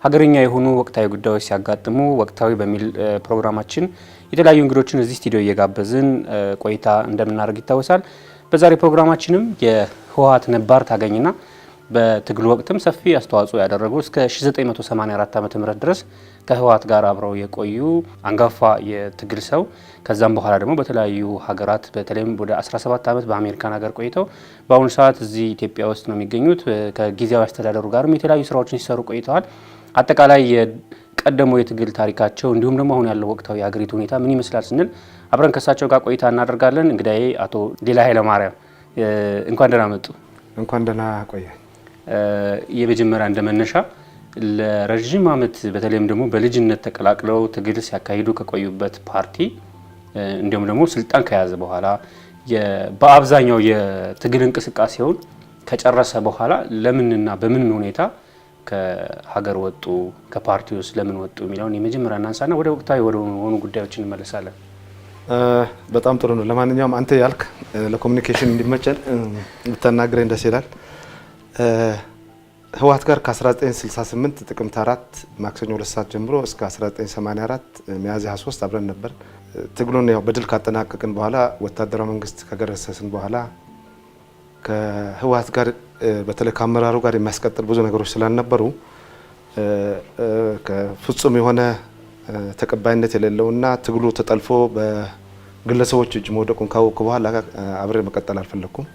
ሀገርኛ የሆኑ ወቅታዊ ጉዳዮች ሲያጋጥሙ ወቅታዊ በሚል ፕሮግራማችን የተለያዩ እንግዶችን እዚህ ስቱዲዮ እየጋበዝን ቆይታ እንደምናደርግ ይታወሳል። በዛሬ ፕሮግራማችንም የህወሓት ነባር ታጋኝና በትግል ወቅትም ሰፊ አስተዋጽኦ ያደረጉ እስከ 1984 ዓ.ም ድረስ ከህወሓት ጋር አብረው የቆዩ አንጋፋ የትግል ሰው ከዛም በኋላ ደግሞ በተለያዩ ሀገራት በተለይም ወደ 17 ዓመት በአሜሪካን ሀገር ቆይተው በአሁኑ ሰዓት እዚህ ኢትዮጵያ ውስጥ ነው የሚገኙት። ከጊዜያዊ አስተዳደሩ ጋርም የተለያዩ ስራዎችን ሲሰሩ ቆይተዋል። አጠቃላይ የቀደመው የትግል ታሪካቸው እንዲሁም ደግሞ አሁን ያለው ወቅታዊ የሀገሪቱ ሁኔታ ምን ይመስላል ስንል አብረን ከሳቸው ጋር ቆይታ እናደርጋለን። እንግዳዬ አቶ ሌላ ኃይለማርያም እንኳን ደህና መጡ። እንኳን ደህና ቆየ። የመጀመሪያ እንደመነሻ ለረጅም ዓመት በተለይም ደግሞ በልጅነት ተቀላቅለው ትግል ሲያካሂዱ ከቆዩበት ፓርቲ እንዲሁም ደግሞ ስልጣን ከያዘ በኋላ በአብዛኛው የትግል እንቅስቃሴውን ከጨረሰ በኋላ ለምንና በምን ሁኔታ ከሀገር ወጡ፣ ከፓርቲው ውስጥ ለምን ወጡ የሚለውን የመጀመሪያ እናንሳና ወደ ወቅታዊ ወደ ሆኑ ጉዳዮች እንመለሳለን። በጣም ጥሩ ነው። ለማንኛውም አንተ ያልክ ለኮሙኒኬሽን እንዲመቸን ብትናገረኝ ደስ ይላል። ህወሓት ጋር ከ1968 ጥቅምት 4 ማክሰኞ 2 ሰዓት ጀምሮ እስከ 1984 ሚያዝያ 23 አብረን ነበር። ትግሉን ያው በድል ካጠናቀቅን በኋላ ወታደራዊ መንግስት ከገረሰስን በኋላ ከህወሓት ጋር በተለይ ከአመራሩ ጋር የሚያስቀጥል ብዙ ነገሮች ስላልነበሩ ከፍጹም የሆነ ተቀባይነት የሌለውና ትግሉ ተጠልፎ በግለሰቦች እጅ መውደቁን ካወቅኩ በኋላ አብሬ መቀጠል አልፈለኩም።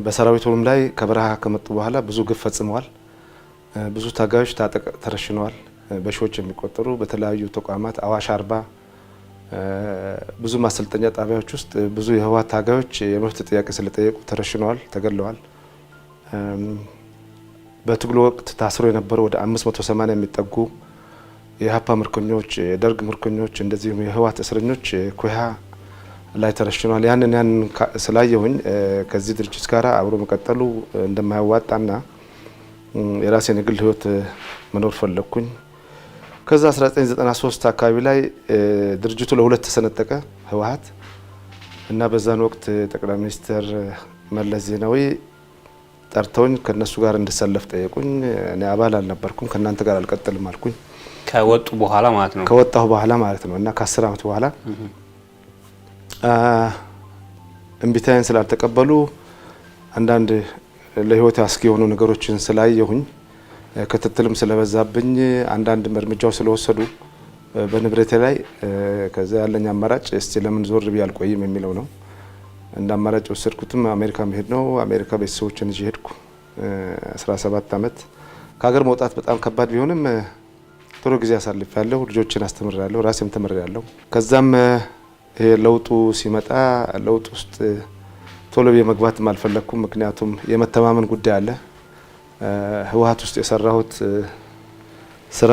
በሰራዊቱም ላይ ከበረሃ ከመጡ በኋላ ብዙ ግፍ ፈጽመዋል። ብዙ ታጋዮች ተረሽነዋል። በሺዎች የሚቆጠሩ በተለያዩ ተቋማት አዋሽ አርባ ብዙ ማሰልጠኛ ጣቢያዎች ውስጥ ብዙ የህወሓት ታጋዮች የመብት ጥያቄ ስለጠየቁ ተረሽነዋል፣ ተገለዋል። በትግሉ ወቅት ታስሮ የነበሩ ወደ 580 የሚጠጉ የኢህአፓ ምርኮኞች፣ የደርግ ምርኮኞች እንደዚሁም የህወሓት እስረኞች ኩሃ ላይ ተረሽነዋል። ያንን ስላየሁኝ ከዚህ ድርጅት ጋር አብሮ መቀጠሉ እንደማያዋጣና የራሴን የግል ህይወት መኖር ፈለኩኝ። ከዛ 1993 አካባቢ ላይ ድርጅቱ ለሁለት ተሰነጠቀ ህወሓት እና በዛን ወቅት ጠቅላይ ሚኒስትር መለስ ዜናዊ ጠርተውኝ ከነሱ ጋር እንድሰለፍ ጠየቁኝ። እኔ አባል አልነበርኩም። ከናንተ ጋር አልቀጥልም አልኩኝ። ከወጡ በኋላ ማለት ነው። ከወጣሁ በኋላ ማለት ነው እና ከ10 ዓመት በኋላ እምቢታዬን ስላልተቀበሉ አንዳንድ ለህይወት አስጊ የሆኑ ነገሮችን ስላየሁኝ ክትትልም ስለበዛብኝ አንዳንድ እርምጃዎች ስለወሰዱ በንብረቴ ላይ ከዛ ያለኝ አማራጭ እስቲ ለምን ዞር ብዬ አልቆይም የሚለው ነው። እንደ አማራጭ ወሰድኩትም አሜሪካ መሄድ ነው። አሜሪካ ቤተሰቦችን ይዤ ሄድኩ። 17 ዓመት ከሀገር መውጣት በጣም ከባድ ቢሆንም ጥሩ ጊዜ አሳልፌያለሁ። ልጆችን አስተምሬያለሁ፣ ራሴም ተምሬያለሁ። ከዛም ይሄ ለውጡ ሲመጣ ለውጥ ውስጥ ቶሎ የመግባትም አልፈለኩም። ምክንያቱም የመተማመን ጉዳይ አለ። ህወሓት ውስጥ የሰራሁት ስራ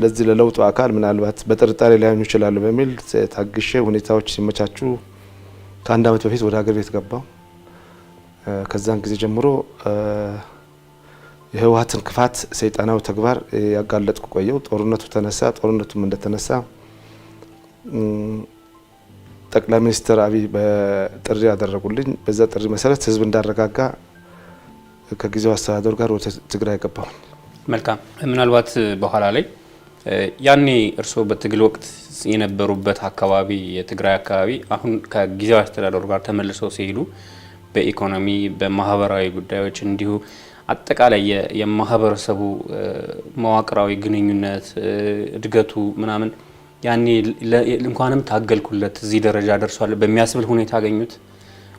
ለዚህ ለለውጡ አካል ምናልባት በጥርጣሬ ሊያዩኝ ይችላሉ በሚል ታግሼ ሁኔታዎች ሲመቻቹ ከአንድ ዓመት በፊት ወደ ሀገር ቤት ገባሁ። ከዛን ጊዜ ጀምሮ የህወሓትን ክፋት፣ ሰይጣናዊ ተግባር ያጋለጥኩ ቆየው። ጦርነቱ ተነሳ። ጦርነቱም እንደተነሳ ጠቅላይ ሚኒስትር አብይ በጥሪ ያደረጉልኝ። በዛ ጥሪ መሰረት ህዝብ እንዳረጋጋ ከጊዜው አስተዳደሩ ጋር ወደ ትግራይ ገባሁ። መልካም። ምናልባት በኋላ ላይ ያኔ እርስዎ በትግል ወቅት የነበሩበት አካባቢ የትግራይ አካባቢ አሁን ከጊዜው አስተዳደሩ ጋር ተመልሰው ሲሄዱ በኢኮኖሚ በማህበራዊ ጉዳዮች እንዲሁ አጠቃላይ የማህበረሰቡ መዋቅራዊ ግንኙነት እድገቱ ምናምን ያኔ እንኳንም ታገልኩለት እዚህ ደረጃ ደርሷል በሚያስብል ሁኔታ አገኙት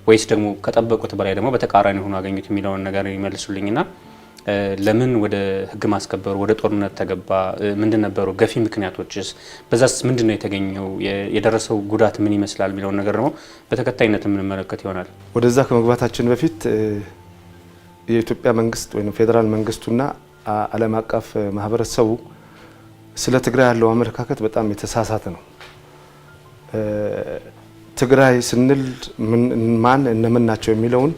ወይስ ደግሞ ከጠበቁት በላይ ደግሞ በተቃራኒ ሆኖ አገኙት የሚለውን ነገር ይመልሱልኝና ለምን ወደ ህግ ማስከበሩ ወደ ጦርነት ተገባ? ምንድን ነበሩ ገፊ ምክንያቶችስ? በዛስ ምንድነው የተገኘው? የደረሰው ጉዳት ምን ይመስላል የሚለውን ነገር ደግሞ በተከታይነት የምንመለከት ይሆናል። ወደዛ ከመግባታችን በፊት የኢትዮጵያ መንግስት ወይም ፌዴራል መንግስቱና ዓለም አቀፍ ማህበረሰቡ ስለ ትግራይ ያለው አመለካከት በጣም የተሳሳተ ነው። ትግራይ ስንል ማን እነምን ናቸው የሚለውን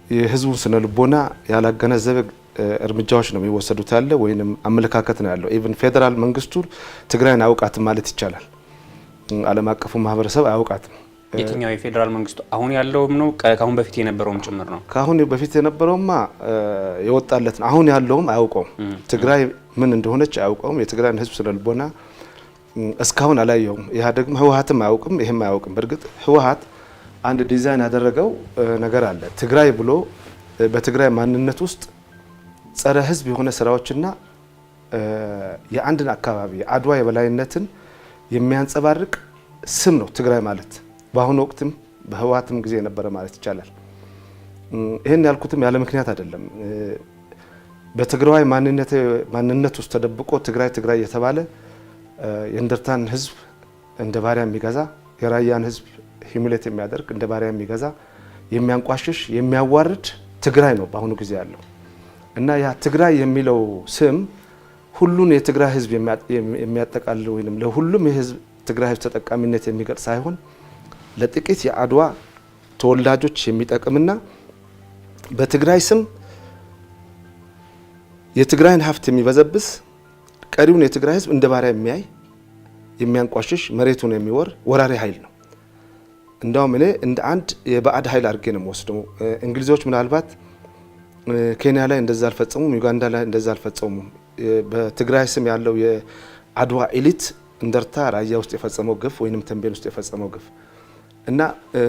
የህዝቡን ስነ ልቦና ያላገነዘበ እርምጃዎች ነው የሚወሰዱት ያለ ወይንም አመለካከት ነው ያለው። ኢቭን ፌዴራል መንግስቱ ትግራይን አያውቃትም ማለት ይቻላል። ዓለም አቀፉ ማህበረሰብ አያውቃትም። የትኛው የፌዴራል መንግስቱ አሁን ያለውም ነው ከአሁን በፊት የነበረውም ጭምር ነው? ከአሁን በፊት የነበረውማ የወጣለት ነው። አሁን ያለውም አያውቀውም። ትግራይ ምን እንደሆነች አያውቀውም። የትግራይን ህዝብ ስለልቦና እስካሁን አላየውም። ኢህአዴግም ህወሓትም አያውቅም፣ ይሄም አያውቅም። በእርግጥ ህወሓት አንድ ዲዛይን ያደረገው ነገር አለ። ትግራይ ብሎ በትግራይ ማንነት ውስጥ ጸረ ህዝብ የሆነ ስራዎችና የአንድን አካባቢ አድዋ የበላይነትን የሚያንጸባርቅ ስም ነው ትግራይ ማለት። በአሁኑ ወቅትም በህወሓትም ጊዜ የነበረ ማለት ይቻላል። ይህን ያልኩትም ያለ ምክንያት አይደለም። በትግራይ ማንነት ውስጥ ተደብቆ ትግራይ እየተባለ የእንደርታን ህዝብ እንደ ባሪያ የሚገዛ፣ የራያን ህዝብ ሂሚሌት የሚያደርግ እንደ ባሪያ የሚገዛ፣ የሚያንቋሽሽ፣ የሚያዋርድ ትግራይ ነው በአሁኑ ጊዜ ያለው እና ያ ትግራይ የሚለው ስም ሁሉን የትግራይ ህዝብ የሚያጠቃልል ወይም ለሁሉም የህዝብ ትግራይ ህዝብ ተጠቃሚነት የሚገልጽ ሳይሆን ለጥቂት የአድዋ ተወላጆች የሚጠቅምና በትግራይ ስም የትግራይን ሀብት የሚበዘብስ ቀሪውን የትግራይ ህዝብ እንደ ባሪያ የሚያይ የሚያንቋሽሽ መሬቱን የሚወር ወራሪ ኃይል ነው። እንዳውም እኔ እንደ አንድ የባዕድ ኃይል አድርጌ ነው የምወስደው። እንግሊዞች ምናልባት ኬንያ ላይ እንደዛ አልፈጸሙም፣ ዩጋንዳ ላይ እንደዛ አልፈጸሙም። በትግራይ ስም ያለው የአድዋ ኤሊት እንደርታ ራያ ውስጥ የፈጸመው ግፍ ወይንም ተንቤን ውስጥ የፈጸመው ግፍ እና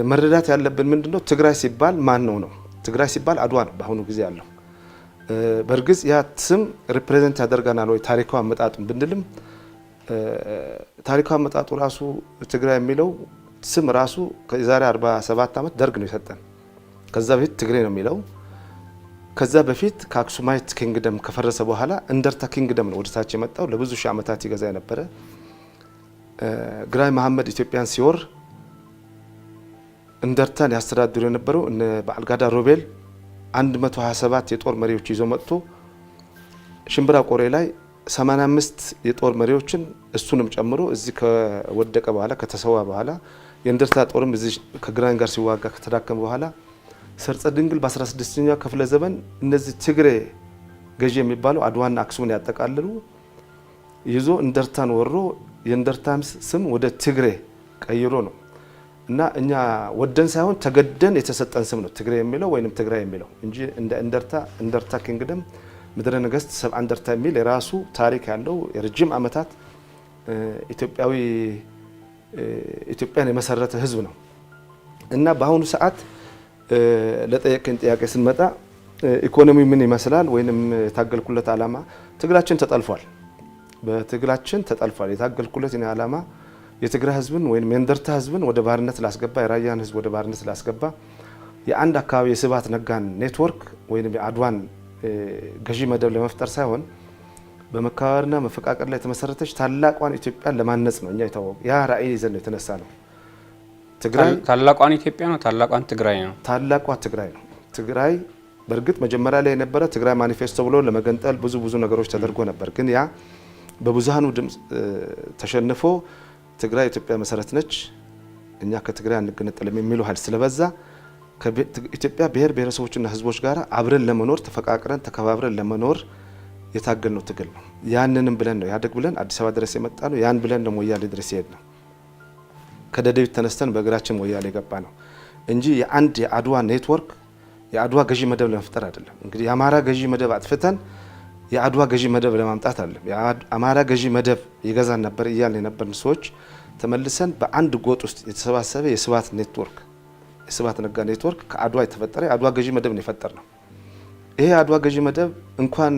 መረዳት ያለብን ምንድነው ትግራይ ሲባል ማን ነው? ትግራይ ሲባል አድዋ ነው በአሁኑ ጊዜ ያለው። በእርግጥ ያ ስም ሪፕሬዘንት ያደርገናል ወይ ታሪካዊ አመጣጡን ብንልም ታሪካዊ አመጣጡ ራሱ ትግራይ የሚለው ስም ራሱ ከዛሬ 47 ዓመት ደርግ ነው የሰጠን። ከዛ በፊት ትግሬ ነው የሚለው። ከዛ በፊት ከአክሱማይት ኪንግደም ከፈረሰ በኋላ እንደርታ ኪንግደም ነው ወደታች የመጣው። ለብዙ ሺህ ዓመታት ይገዛ የነበረ ግራኝ መሐመድ ኢትዮጵያን ሲወር እንደርታን ያስተዳድሩ የነበረው እነ በአልጋዳ ሮቤል 127 የጦር መሪዎች ይዞ መጥቶ ሽምብራ ቆሬ ላይ 85 የጦር መሪዎችን እሱንም ጨምሮ እዚህ ከወደቀ በኋላ ከተሰዋ በኋላ የእንደርታ ጦርም እዚህ ከግራኝ ጋር ሲዋጋ ከተዳከመ በኋላ ሰርጸ ድንግል በ16ኛው ክፍለ ዘመን እነዚህ ትግሬ ገዢ የሚባለው አድዋና አክሱምን ያጠቃልሉ ይዞ እንደርታን ወሮ የእንደርታም ስም ወደ ትግሬ ቀይሮ ነው እና እኛ ወደን ሳይሆን ተገደን የተሰጠን ስም ነው ትግሬ የሚለው ወይንም ትግራይ የሚለው እንጂ እንደ እንደርታ ኪንግደም ምድረ ነገስት ሰብአ እንደርታ የሚል የራሱ ታሪክ ያለው የረጅም ዓመታት ኢትዮጵያን የመሰረተ ህዝብ ነው እና በአሁኑ ሰዓት ለጠየቀኝ ጥያቄ ስንመጣ ኢኮኖሚ ምን ይመስላል ወይንም የታገልኩለት ዓላማ ትግላችን ተጠልፏል። በትግላችን ተጠልፏል። የታገልኩለት የኔ ዓላማ የትግራይ ህዝብን ወይንም የእንደርታ ህዝብን ወደ ባርነት ላስገባ፣ የራያን ህዝብ ወደ ባርነት ላስገባ፣ የአንድ አካባቢ የስብሃት ነጋን ኔትወርክ ወይንም የአድዋን ገዢ መደብ ለመፍጠር ሳይሆን በመከባበርና መፈቃቀር ላይ የተመሰረተች ታላቋን ኢትዮጵያን ለማነጽ ነው። እኛ የታወቀ ያ ራዕይ ይዘን ነው የተነሳ ነው። ትግራይ ታላቋን ኢትዮጵያ ነው፣ ታላቋን ትግራይ ነው። ታላቋ ትግራይ ነው። ትግራይ በእርግጥ መጀመሪያ ላይ የነበረ ትግራይ ማኒፌስቶ ብሎ ለመገንጠል ብዙ ነገሮች ተደርጎ ነበር። ግን ያ በብዙሃኑ ድምፅ ተሸንፎ ትግራይ ኢትዮጵያ መሰረት ነች፣ እኛ ከትግራይ አንገነጠልም የሚሉ ኃይል ስለበዛ ከኢትዮጵያ ብሔር ብሔረሰቦችና ህዝቦች ጋር አብረን ለመኖር ተፈቃቅረን ተከባብረን ለመኖር የታገልነው ትግል ነው። ያንንም ብለን ነው ያደግ ብለን አዲስ አበባ ድረስ የመጣ ነው። ያን ብለን ደግሞ ሞያሌ ድረስ ይሄድ ነው። ከደደቢት ተነስተን በእግራችን ሞያሌ የገባ ነው እንጂ የአንድ የአድዋ ኔትወርክ የአድዋ ገዢ መደብ ለመፍጠር አይደለም። እንግዲህ የአማራ ገዢ መደብ አጥፍተን የአድዋ ገዢ መደብ ለማምጣት አይደለም። የአማራ ገዢ መደብ ይገዛን ነበር እያልን የነበርን ሰዎች ተመልሰን በአንድ ጎጥ ውስጥ የተሰባሰበ የስብሃት ኔትወርክ የስብሃት ነጋ ኔትወርክ ከአድዋ የተፈጠረ የአድዋ ገዢ መደብ ነው የፈጠር ነው። ይሄ የአድዋ ገዢ መደብ እንኳን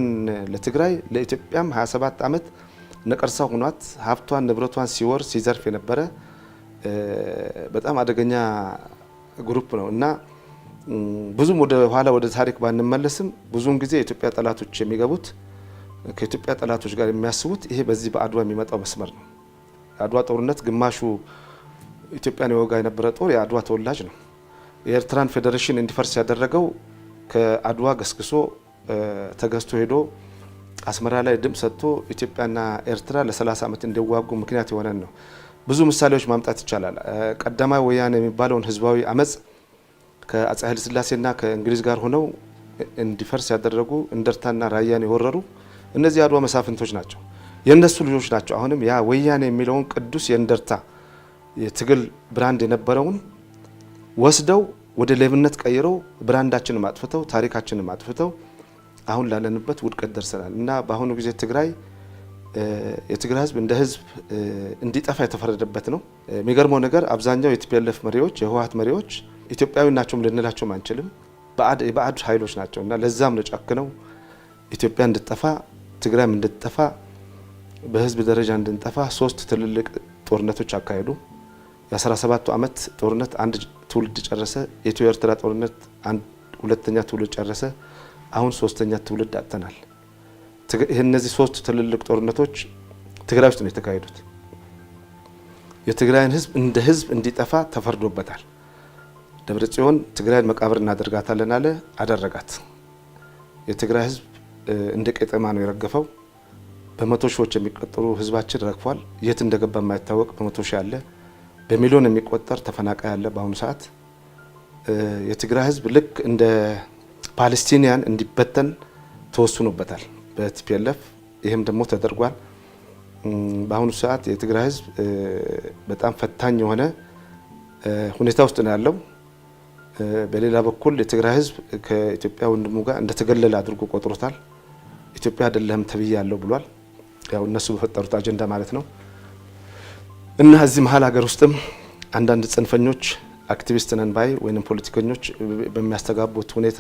ለትግራይ ለኢትዮጵያም 27 ዓመት ነቀርሳ ሆኗት ሀብቷን ንብረቷን ሲወር ሲዘርፍ የነበረ በጣም አደገኛ ግሩፕ ነው እና ብዙም ወደ ኋላ ወደ ታሪክ ባንመለስም ብዙውን ጊዜ የኢትዮጵያ ጠላቶች የሚገቡት ከኢትዮጵያ ጠላቶች ጋር የሚያስቡት ይሄ በዚህ በአድዋ የሚመጣው መስመር ነው። የአድዋ ጦርነት ግማሹ ኢትዮጵያን የወጋ የነበረ ጦር የአድዋ ተወላጅ ነው። የኤርትራን ፌዴሬሽን እንዲፈርስ ያደረገው ከአድዋ ገስግሶ ተገዝቶ ሄዶ አስመራ ላይ ድምፅ ሰጥቶ ኢትዮጵያና ኤርትራ ለ30 ዓመት እንዲዋጉ ምክንያት የሆነን ነው። ብዙ ምሳሌዎች ማምጣት ይቻላል። ቀዳማዊ ወያኔ የሚባለውን ህዝባዊ አመፅ ከአፄ ኃይለ ሥላሴና ከእንግሊዝ ጋር ሆነው እንዲፈርስ ያደረጉ እንደርታና ራያን የወረሩ እነዚህ የአድዋ መሳፍንቶች ናቸው፣ የእነሱ ልጆች ናቸው። አሁንም ያ ወያኔ የሚለውን ቅዱስ የእንደርታ የትግል ብራንድ የነበረውን ወስደው ወደ ሌብነት ቀይረው ብራንዳችንን ማጥፍተው ታሪካችንን ማጥፍተው አሁን ላለንበት ውድቀት ደርሰናል እና በአሁኑ ጊዜ የትግራይ ህዝብ እንደ ህዝብ እንዲጠፋ የተፈረደበት ነው። የሚገርመው ነገር አብዛኛው የቲፒኤልኤፍ መሪዎች የህወሓት መሪዎች ኢትዮጵያዊ ናቸውም ልንላቸው አንችልም፣ የባዕድ ኃይሎች ናቸው እና ለዛም ነው ጨክነው ኢትዮጵያ እንድትጠፋ ትግራይም እንድትጠፋ በህዝብ ደረጃ እንድንጠፋ 3 ትልልቅ ጦርነቶች አካሄዱ። የ17 ዓመት ጦርነት አንድ ትውልድ ጨረሰ። የኢትዮ ኤርትራ ጦርነት ሁለተኛ ትውልድ ጨረሰ። አሁን 3ኛ ትውልድ አጥተናል። እነዚህ 3 ትልልቅ ጦርነቶች ትግራይ ውስጥ ነው የተካሄዱት። የትግራይን ህዝብ እንደ ህዝብ እንዲጠፋ ተፈርዶበታል። ደብረጽዮን ትግራይን መቃብር እናደርጋታለን አለ፣ አደረጋት። የትግራይ ህዝብ እንደ ቄጠማ ነው የረገፈው። በመቶ ሺዎች የሚቆጠሩ ህዝባችን ረግፏል። የት እንደገባ የማይታወቅ በመቶ ሺህ አለ። በሚሊዮን የሚቆጠር ተፈናቃይ አለ። በአሁኑ ሰዓት የትግራይ ህዝብ ልክ እንደ ፓለስቲኒያን እንዲበተን ተወስኖበታል በቲፒኤልኤፍ። ይህም ደግሞ ተደርጓል። በአሁኑ ሰዓት የትግራይ ህዝብ በጣም ፈታኝ የሆነ ሁኔታ ውስጥ ነው ያለው። በሌላ በኩል የትግራይ ህዝብ ከኢትዮጵያ ወንድሙ ጋር እንደተገለለ አድርጎ ቆጥሮታል። ኢትዮጵያ አይደለም ተብያለሁ ብሏል። ያው እነሱ በፈጠሩት አጀንዳ ማለት ነው። እና እዚህ መሀል ሀገር ውስጥም አንዳንድ ጽንፈኞች አክቲቪስት ነን ባይ ወይንም ፖለቲከኞች በሚያስተጋቡት ሁኔታ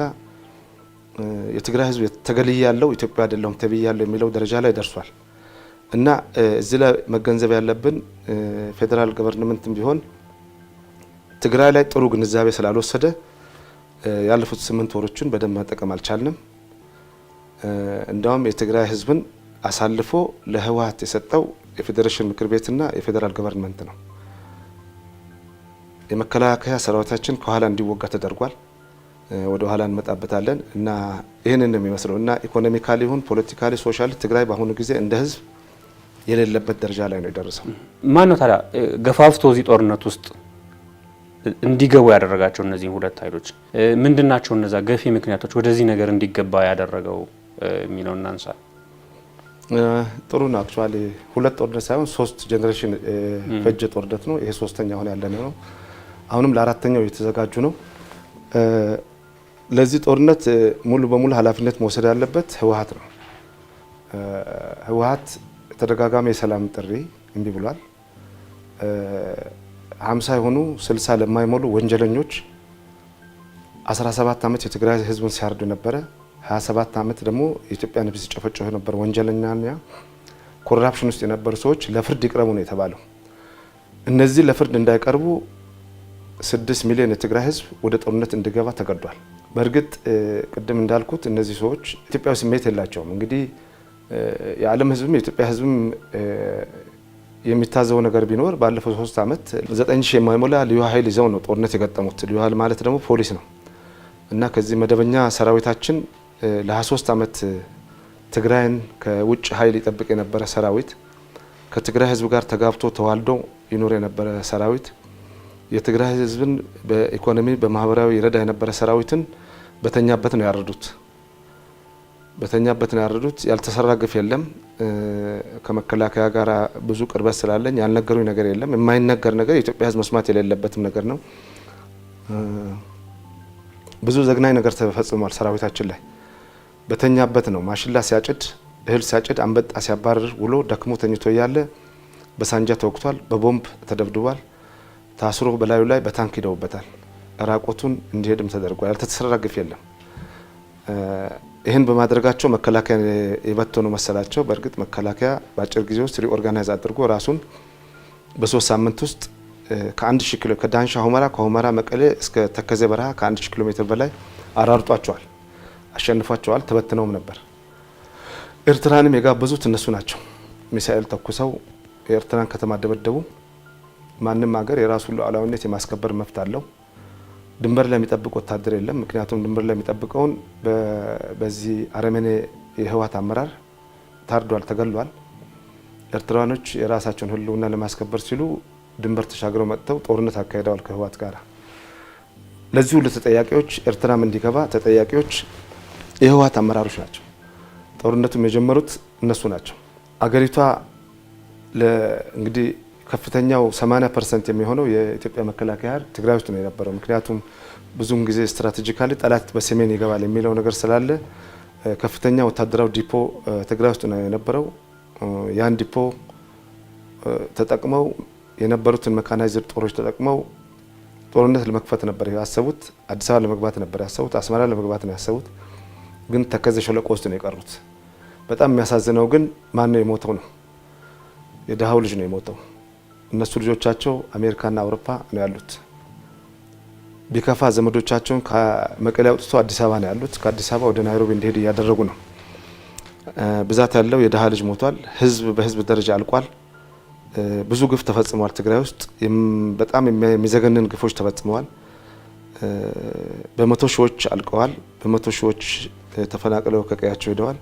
የትግራይ ህዝብ ተገልያለሁ ኢትዮጵያ አይደለም ተብያለሁ የሚለው ደረጃ ላይ ደርሷል። እና እዚህ ላይ መገንዘብ ያለብን ፌዴራል ገቨርንመንትም ቢሆን ትግራይ ላይ ጥሩ ግንዛቤ ስላልወሰደ ያለፉት 8 ወሮችን በደንብ መጠቀም አልቻልንም። እንደውም የትግራይ ህዝብን አሳልፎ ለህወሓት የሰጠው የፌዴሬሽን ምክር ቤትና የፌዴራል ገቨርንመንት ነው። የመከላከያ ሰራዊታችን ከኋላ እንዲወጋ ተደርጓል። ወደ ኋላ እንመጣበታለን እና ይህንን ነው የሚመስለው እና ኢኮኖሚካሊ ይሁን ፖለቲካሊ ሶሻሊ ትግራይ በአሁኑ ጊዜ እንደ ህዝብ የሌለበት ደረጃ ላይ ነው የደረሰው። ማን ነው ታዲያ ገፋፍቶ እዚህ ጦርነት ውስጥ እንዲገቡ ያደረጋቸው? እነዚህ ሁለት ኃይሎች ምንድናቸው? እነዛ ገፊ ምክንያቶች ወደዚህ ነገር እንዲገባ ያደረገው የሚለው እናንሳ። ጥሩ ነው። አክቹአሊ ሁለት ጦርነት ሳይሆን 3 ጄኔሬሽን ፈጀ ጦርነት ነው። ይሄ 3ኛ ሆነ ያለ ነው። አሁንም ለአራተኛው እየተዘጋጁ ነው። ለዚህ ጦርነት ሙሉ በሙሉ ኃላፊነት መውሰድ ያለበት ህወሓት ነው። ህወሓት ተደጋጋሚ የሰላም ጥሪ እንቢ ብሏል። 50 የሆኑ 60 ለማይሞሉ ወንጀለኞች 17 ዓመት የትግራይ ህዝብን ሲያርዱ ነበረ። 27 ዓመት ደግሞ የኢትዮጵያን ህዝብ ሲጨፈጨፉ ነበር። ወንጀለኛና ኮራፕሽን ውስጥ የነበሩ ሰዎች ለፍርድ ይቅረቡ ነው የተባለው። እነዚህ ለፍርድ እንዳይቀርቡ 6 ሚሊዮን የትግራይ ህዝብ ወደ ጦርነት እንዲገባ ተገዷል። በእርግጥ ቅድም እንዳልኩት እነዚህ ሰዎች ኢትዮጵያዊ ስሜት የላቸውም። እንግዲህ የዓለም ህዝብም የኢትዮጵያ ህዝብም የሚታዘው ነገር ቢኖር ባለፈው 3 ዓመት 9000 የማይሞላ ልዩ ኃይል ይዘው ነው ጦርነት የገጠሙት። ልዩ ኃይል ማለት ደግሞ ፖሊስ ነው እና ከዚህ መደበኛ ሰራዊታችን ለ23 ዓመት ትግራይን ከውጭ ኃይል ይጠብቅ የነበረ ሰራዊት፣ ከትግራይ ህዝብ ጋር ተጋብቶ ተዋልዶ ይኖር የነበረ ሰራዊት፣ የትግራይ ህዝብን በኢኮኖሚ በማህበራዊ ይረዳ የነበረ ሰራዊትን በተኛበት ነው ያረዱት። ያልተሰራ ግፍ የለም። ከመከላከያ ጋር ብዙ ቅርበት ስላለኝ ያልነገሩኝ ነገር የለም። የማይነገር ነገር የኢትዮጵያ ህዝብ መስማት የሌለበትም ነገር ነው። ብዙ ዘግናኝ ነገር ተፈጽሟል። ሰራዊታችን ላይ በተኛበት ነው ማሽላ ሲያጭድ እህል ሲያጭድ አንበጣ ሲያባርር ውሎ ደክሞ ተኝቶ እያለ በሳንጃ ተወቅቷል። በቦምብ ተደብድቧል። ታስሮ በላዩ ላይ በታንክ ሂደውበታል። ራቆቱን እንዲሄድም ተደርጓል። ያልተሰራ ግፍ የለም። ይህን በማድረጋቸው መከላከያ የበተኑ መሰላቸው። በእርግጥ መከላከያ በአጭር ጊዜ ውስጥ ሪኦርጋናይዝ አድርጎ ራሱን በ3 ሳምንት ውስጥ ከ1000 ኪሎ ከዳንሻ ሁመራ ከሁመራ መቀሌ እስከ ተከዜ በረሃ ከ1000 ኪሎ ሜትር በላይ አራርጧቸዋል፣ አሸንፏቸዋል። ተበትነውም ነበር። ኤርትራንም የጋበዙት እነሱ ናቸው። ሚሳኤል ተኩሰው የኤርትራን ከተማ ደበደቡ። ማንም ሀገር የራሱን ሉዓላዊነት የማስከበር መብት አለው። ድንበር ላይ የሚጠብቅ ወታደር የለም። ምክንያቱም ድንበር ላይ የሚጠብቀውን በዚህ አረመኔ የህወሓት አመራር ታርዷል፣ ተገሏል። ኤርትራኖች የራሳቸውን ህልውና ለማስከበር ሲሉ ድንበር ተሻግረው መጥተው ጦርነት አካሂደዋል ከህወሓት ጋር። ለዚህ ሁሉ ተጠያቂዎች ኤርትራም እንዲገባ ተጠያቂዎች የህወሓት አመራሮች ናቸው። ጦርነቱም የጀመሩት እነሱ ናቸው። አገሪቷ እንግዲህ ከፍተኛው 80% የሚሆነው የኢትዮጵያ መከላከያ ትግራይ ውስጥ ነው የነበረው። ምክንያቱም ብዙም ጊዜ ስትራቴጂካሊ ጠላት በሰሜን ይገባል የሚለው ነገር ስላለ ከፍተኛ ወታደራዊ ዲፖ ትግራይ ውስጥ ነው የነበረው። ያን ዲፖ ተጠቅመው የነበሩትን መካናይዝድ ጦሮች ተጠቅመው ጦርነት ለመክፈት ነበር ያሰቡት። አዲስ አበባ ለመግባት ነበር ያሰቡት። አስመራ ለመግባት ነው ያሰቡት። ግን ተከዘ ሸለቆ ውስጥ ነው የቀሩት። በጣም የሚያሳዝነው ግን ማን ነው የሞተው ነው? የደሃው ልጅ ነው የሞተው። እነሱ ልጆቻቸው አሜሪካና አውሮፓ ነው ያሉት። ቢከፋ ዘመዶቻቸውን ከመቀሌ አውጥቶ አዲስ አበባ ነው ያሉት። ከአዲስ አበባ ወደ ናይሮቢ እንዲሄድ እያደረጉ ነው። ብዛት ያለው የደሃ ልጅ ሞቷል። ህዝብ በህዝብ ደረጃ አልቋል። ብዙ ግፍ ተፈጽሟል። ትግራይ ውስጥ በጣም የሚዘገንን ግፎች ተፈጽመዋል። በመቶ ሺዎች አልቀዋል። በመቶ ሺዎች ተፈናቅለው ከቀያቸው ሄደዋል።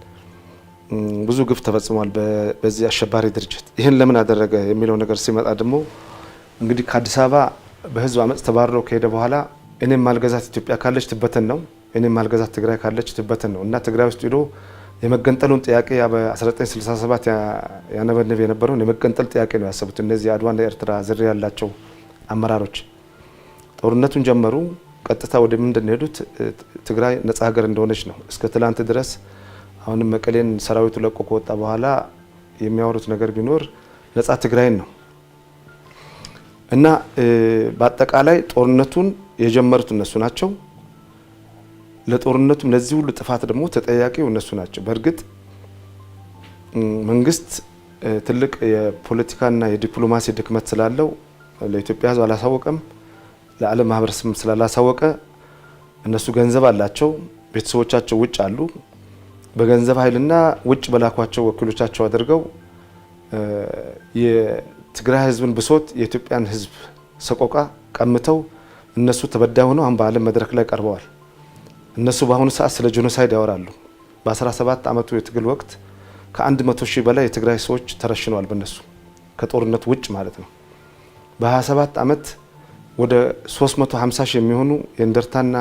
ብዙ ግፍ ተፈጽሟል በዚህ አሸባሪ ድርጅት። ይህን ለምን አደረገ የሚለው ነገር ሲመጣ ደግሞ እንግዲህ ከአዲስ አበባ በህዝብ አመጽ ተባረሮ ከሄደ በኋላ እኔም ማልገዛት ኢትዮጵያ ካለች ትበተን ነው፣ እኔም ማልገዛት ትግራይ ካለች ትበተን ነው እና ትግራይ ውስጥ ሄዶ የመገንጠሉን ጥያቄ በ1967 ያነበነብ የነበረውን የመገንጠል ጥያቄ ነው ያሰቡት እነዚህ አድዋና ኤርትራ ዝርያ ያላቸው አመራሮች። ጦርነቱን ጀመሩ። ቀጥታ ወደ ምንድን ነው ሄዱት? ትግራይ ነጻ ሀገር እንደሆነች ነው። እስከ ትላንት ድረስ አሁንም መቀሌን ሰራዊቱ ለቆ ከወጣ በኋላ የሚያወሩት ነገር ቢኖር ነጻ ትግራይን ነው እና በአጠቃላይ ጦርነቱን የጀመሩት እነሱ ናቸው። ለጦርነቱም ለዚህ ሁሉ ጥፋት ደግሞ ተጠያቂው እነሱ ናቸው። በእርግጥ መንግስት ትልቅ የፖለቲካና የዲፕሎማሲ ድክመት ስላለው ለኢትዮጵያ ሕዝብ አላሳወቀም፣ ለዓለም ማህበረሰብ ስላላሳወቀ እነሱ ገንዘብ አላቸው፣ ቤተሰቦቻቸው ውጭ አሉ። በገንዘብ ኃይልና ውጭ በላኳቸው ወኪሎቻቸው አድርገው የትግራይ ሕዝብን ብሶት የኢትዮጵያን ሕዝብ ሰቆቃ ቀምተው እነሱ ተበዳይ ሆነው አሁን በዓለም መድረክ ላይ ቀርበዋል። እነሱ በአሁኑ ሰዓት ስለ ጄኖሳይድ ያወራሉ። በ17 ዓመቱ የትግል ወቅት ከ100 ሺህ በላይ የትግራይ ሰዎች ተረሽነዋል በእነሱ ከጦርነቱ ውጭ ማለት ነው። በ27 ዓመት ወደ 350 ሺህ የሚሆኑ የእንደርታና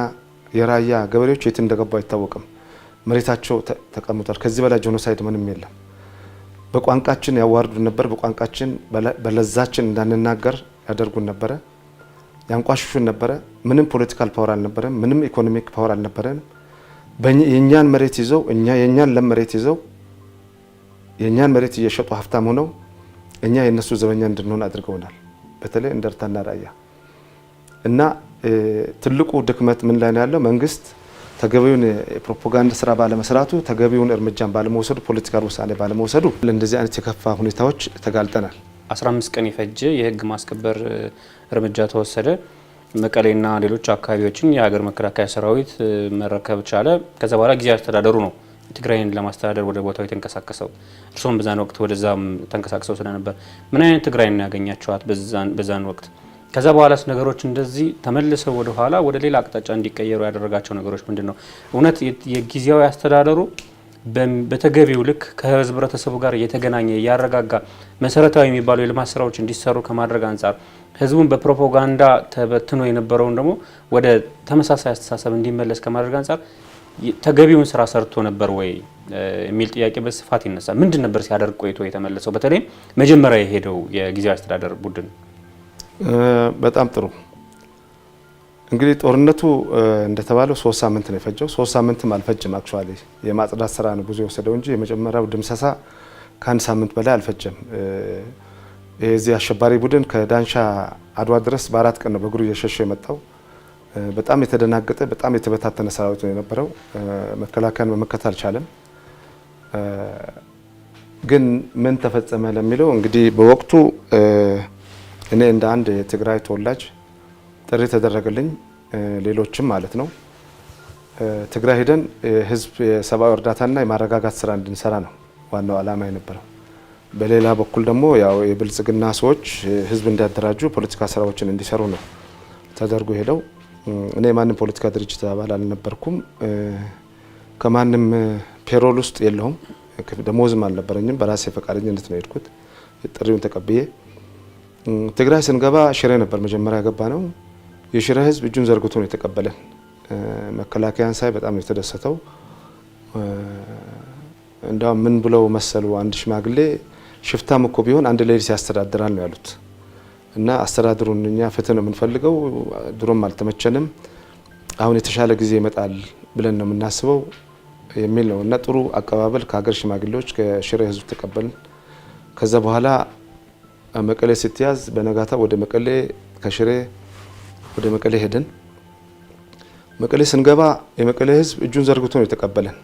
የራያ ገበሬዎች የት እንደገቡ አይታወቅም። መሬታቸው ተቀምጧል። ከዚህ በላይ ጄኖሳይድ ምንም የለም። በቋንቋችን ያዋርዱን ነበር። በቋንቋችን በለዛችን እንዳንናገር ያደርጉን ነበረ። ያንቋሽሹን ነበረ። ምንም ፖለቲካል ፓወር አልነበረም። ምንም ኢኮኖሚክ ፓወር አልነበረንም። የኛን መሬት ይዘው የኛን ለም መሬት ይዘው የኛን መሬት እየሸጡ ሀብታም ሆነው እኛ የነሱ ዘበኛ እንድንሆን አድርገውናል። በተለይ እንደርታና ራያ እና ትልቁ ድክመት ምን ላይ ነው ያለው? መንግስት ተገቢውን የፕሮፓጋንዳ ስራ ባለመስራቱ፣ ተገቢውን እርምጃን ባለመውሰዱ፣ ፖለቲካል ውሳኔ ባለመውሰዱ ለእንደዚህ አይነት የከፋ ሁኔታዎች ተጋልጠናል። 15 ቀን የፈጀ የህግ ማስከበር እርምጃ ተወሰደ። መቀሌና ሌሎች አካባቢዎችን የሀገር መከላከያ ሰራዊት መረከብ ቻለ። ከዛ በኋላ ጊዜያዊ አስተዳደሩ ነው ትግራይን ለማስተዳደር ወደ ቦታው የተንቀሳቀሰው። እርስዎም በዛን ወቅት ወደዛም ተንቀሳቅሰው ስለነበር ምን አይነት ትግራይን ያገኛቸዋት በዛን ወቅት? ከዛ በኋላስ ነገሮች እንደዚህ ተመልሰው ወደ ኋላ ወደ ሌላ አቅጣጫ እንዲቀየሩ ያደረጋቸው ነገሮች ምንድን ነው? እውነት የጊዜያዊ አስተዳደሩ በተገቢው ልክ ከህብረተሰቡ ጋር እየተገናኘ እያረጋጋ መሰረታዊ የሚባሉ የልማት ስራዎች እንዲሰሩ ከማድረግ አንጻር ህዝቡን በፕሮፓጋንዳ ተበትኖ የነበረውን ደግሞ ወደ ተመሳሳይ አስተሳሰብ እንዲመለስ ከማድረግ አንጻር ተገቢውን ስራ ሰርቶ ነበር ወይ የሚል ጥያቄ በስፋት ይነሳል። ምንድን ነበር ሲያደርግ ቆይቶ የተመለሰው? በተለይ መጀመሪያ የሄደው የጊዜያዊ አስተዳደር ቡድን። በጣም ጥሩ። እንግዲህ ጦርነቱ እንደተባለው 3 ሳምንት ነው የፈጀው። 3 ሳምንትም አልፈጀም። አክቹአሊ የማጽዳት ስራ ነው ብዙ የወሰደው እንጂ የመጀመሪያው ድምሰሳ ከ1 ሳምንት በላይ አልፈጀም። የዚህ አሸባሪ ቡድን ከዳንሻ አድዋ ድረስ በ4 ቀን ነው በእግሩ እየሸሸ የመጣው። በጣም የተደናገጠ በጣም የተበታተነ ሰራዊት ነው የነበረው። መከላከያን መመከት አልቻለም። ግን ምን ተፈጸመ ለሚለው እንግዲህ በወቅቱ እኔ እንደ አንድ የትግራይ ተወላጅ ጥሪ ተደረገልኝ፣ ሌሎችም ማለት ነው። ትግራይ ሄደን ህዝብ የሰብአዊ እርዳታና የማረጋጋት ስራ እንድንሰራ ነው ዋናው ዓላማ የነበረው። በሌላ በኩል ደግሞ ያው የብልጽግና ሰዎች ህዝብ እንዲያደራጁ ፖለቲካ ስራዎችን እንዲሰሩ ነው ተደርጎ ሄደው። እኔ ማንም ፖለቲካ ድርጅት አባል አልነበርኩም። ከማንም ፔሮል ውስጥ የለሁም። ደሞዝም አልነበረኝም። በራሴ ፈቃደኝነት ነው የሄድኩት ጥሪውን ተቀብዬ። ትግራይ ስንገባ ሽሬ ነበር መጀመሪያ ገባ ነው። የሽሬ ህዝብ እጁን ዘርግቶ ነው የተቀበለን። መከላከያን ሳይ በጣም ነው የተደሰተው። እንዳው ምን ብለው መሰሉ አንድ ሽማግሌ ሽፍታም እኮ ቢሆን አንድ ሌሊት ያስተዳድራል ነው ያሉት። እና አስተዳደሩን እኛ ፍትህ ነው የምንፈልገው፣ ድሮም አልተመቸንም፣ አሁን የተሻለ ጊዜ ይመጣል ብለን ነው የምናስበው የሚል ነው እና ጥሩ አቀባበል ከሀገር ሽማግሌዎች ከሽሬ ህዝብ ተቀበልን። ከዛ በኋላ መቀሌ ስትያዝ በነጋታ ወደ መቀሌ ከሽሬ ወደ መቀሌ ሄደን መቀሌ ስንገባ የመቀሌ ህዝብ እጁን ዘርግቶ ነው የተቀበለን።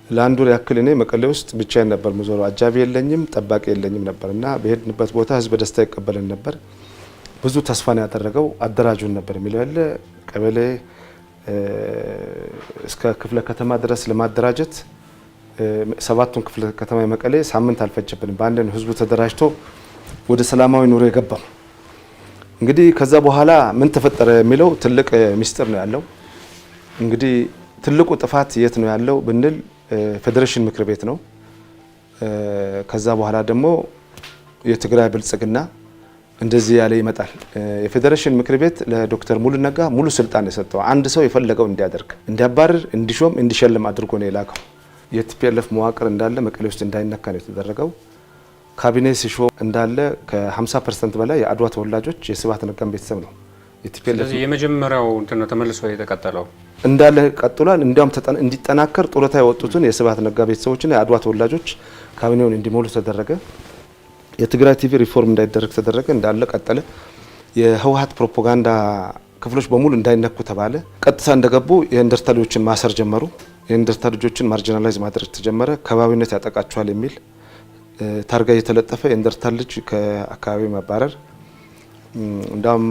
ለአንድ ወር ያክል እኔ መቀሌ ውስጥ ብቻዬን ነበር ምዞረው፣ አጃቢ የለኝም፣ ጠባቂ የለኝም ነበርና በሄድንበት ቦታ ህዝብ በደስታ ይቀበለን ነበር። ብዙ ተስፋ ነው ያደረገው። አደራጁን ነበር የሚለው ያለ ቀበሌ እስከ ክፍለ ከተማ ድረስ ለማደራጀት 7ቱን ክፍለ ከተማ መቀሌ ሳምንት አልፈጀብንም። በአንድ ነው ህዝቡ ተደራጅቶ ወደ ሰላማዊ ኑሮ የገባው። እንግዲህ ከዛ በኋላ ምን ተፈጠረ የሚለው ትልቅ ሚስጥር ነው ያለው። እንግዲህ ትልቁ ጥፋት የት ነው ያለው ብንል ፌዴሬሽን ምክር ቤት ነው። ከዛ በኋላ ደግሞ የትግራይ ብልጽግና እንደዚህ ያለ ይመጣል። የፌዴሬሽን ምክር ቤት ለዶክተር ሙሉ ነጋ ሙሉ ስልጣን የሰጠው አንድ ሰው የፈለገው እንዲያደርግ፣ እንዲያባርር፣ እንዲሾም፣ እንዲሸልም አድርጎ ነው የላከው። የቲፒኤልኤፍ መዋቅር እንዳለ መቀሌ ውስጥ እንዳይነካ ነው የተደረገው። ካቢኔ ሲሾም እንዳለ ከ50% በላይ የአድዋ ተወላጆች የስብሃት ነጋም ቤተሰብ ነው። ስለዚህ የመጀመሪያው እንትን ነው ተመልሶ የተቀጠለው እንዳለ ቀጥሏል። እንዲያውም እንዲጠናከር ጡረታ የወጡትን የስብሃት ነጋ ቤተሰቦችና የአድዋ ተወላጆች ካቢኔውን እንዲሞሉ ተደረገ። የትግራይ ቲቪ ሪፎርም እንዳይደረግ ተደረገ። እንዳለ ቀጠለ። የህወሓት ፕሮፓጋንዳ ክፍሎች በሙሉ እንዳይነኩ ተባለ። ቀጥታ እንደገቡ የእንደርታ ልጆችን ማሰር ጀመሩ። የእንደርታ ልጆችን ማርጂናላይዝ ማድረግ ተጀመረ። ከባቢነት ያጠቃቸዋል የሚል ታርጋ እየተለጠፈ የእንደርታ ልጅ ከአካባቢ ማባረር። እንዳውም